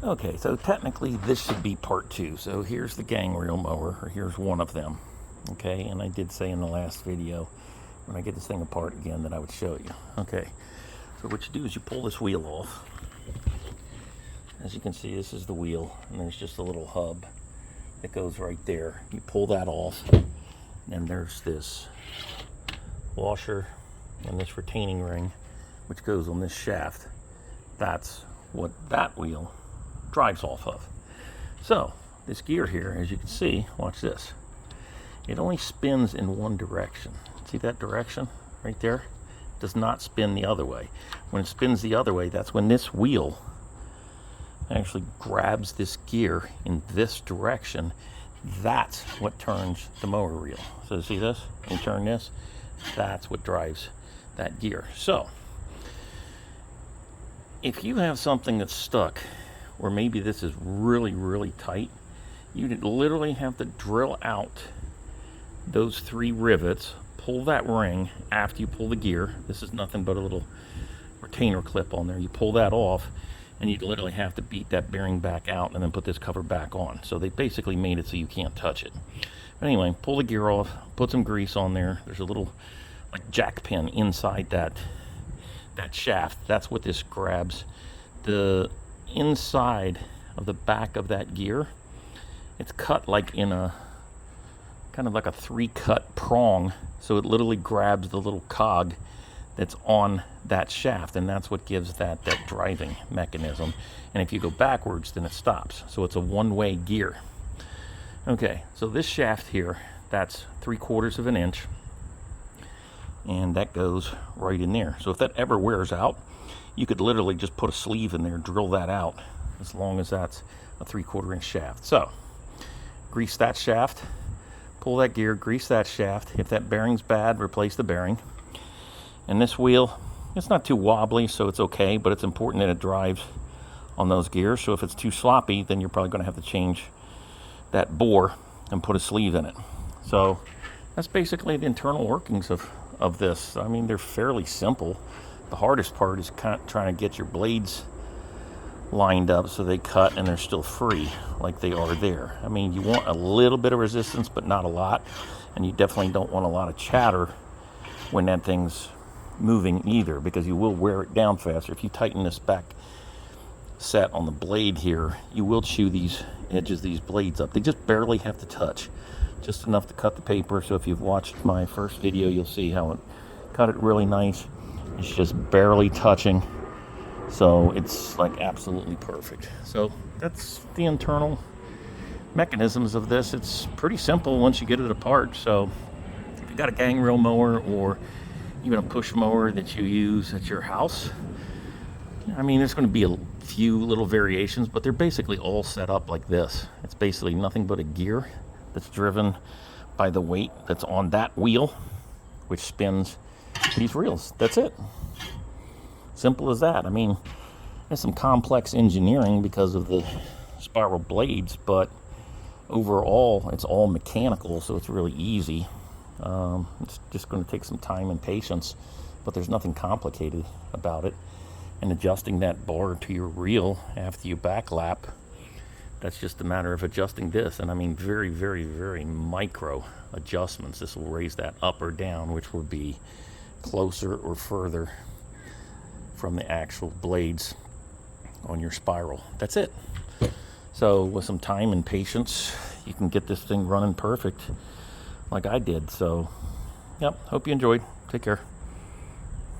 Okay, so technically this should be part two. So here's the gang reel mower, or here's one of them. Okay, and I did say in the last video, when I get this thing apart again, that I would show you. Okay, so what you do is you pull this wheel off. As you can see, this is the wheel, and there's just a little hub that goes right there. You pull that off, and there's this washer and this retaining ring, which goes on this shaft. That's what that wheel drives off of. So this gear here, as you can see, watch this, it only spins in one direction. See that direction right there? It does not spin the other way. When it spins the other way, that's when this wheel actually grabs this gear in this direction. That's what turns the mower reel. So see this? You turn this, that's what drives that gear. So if you have something that's stuck, or maybe this is really, really tight, you literally have to drill out those 3 rivets, pull that ring after you pull the gear. This is nothing but a little retainer clip on there. You pull that off, and you literally have to beat that bearing back out and then put this cover back on. So they basically made it so you can't touch it. But anyway, pull the gear off, put some grease on there. There's a little like jack pin inside that shaft. That's what this grabs. The inside of the back of that gear, it's cut like in a kind of like a 3-cut prong, so it literally grabs the little cog that's on that shaft, and that's what gives that driving mechanism. And if you go backwards, then it stops. So it's a one-way gear. Okay, so this shaft here, that's 3/4 of an inch, and that goes right in there. So if that ever wears out, you could literally just put a sleeve in there, drill that out, as long as that's a 3/4 inch shaft. So grease that shaft, pull that gear, grease that shaft. If that bearing's bad, replace the bearing. And this wheel, it's not too wobbly, so it's okay, but it's important that it drives on those gears. So if it's too sloppy, then you're probably going to have to change that bore and put a sleeve in it. So that's basically the internal workings of this. I mean, they're fairly simple. The hardest part is trying to get your blades lined up so they cut and they're still free like they are there. I mean, you want a little bit of resistance, but not a lot. And you definitely don't want a lot of chatter when that thing's moving either, because you will wear it down faster. If you tighten this back set on the blade here, you will chew these edges, these blades up. They just barely have to touch, just enough to cut the paper. So if you've watched my first video, you'll see how it cut it really nice. It's just barely touching, so it's like absolutely perfect. So that's the internal mechanisms of this. It's pretty simple once you get it apart. So if you got a gang reel mower or even a push mower that you use at your house, I mean, there's going to be a few little variations, but they're basically all set up like this. It's basically nothing but a gear that's driven by the weight that's on that wheel, which spins these reels. That's it. Simple as that. I mean, there's some complex engineering because of the spiral blades, but overall it's all mechanical, so it's really easy. It's just going to take some time and patience, but there's nothing complicated about it. And adjusting that bar to your reel after you back lap, that's just a matter of adjusting this. And I mean, very, very, very micro adjustments. This will raise that up or down, which will be closer or further from the actual blades on your spiral. That's it. So with some time and patience, you can get this thing running perfect like I did. So, yep, hope you enjoyed. Take care.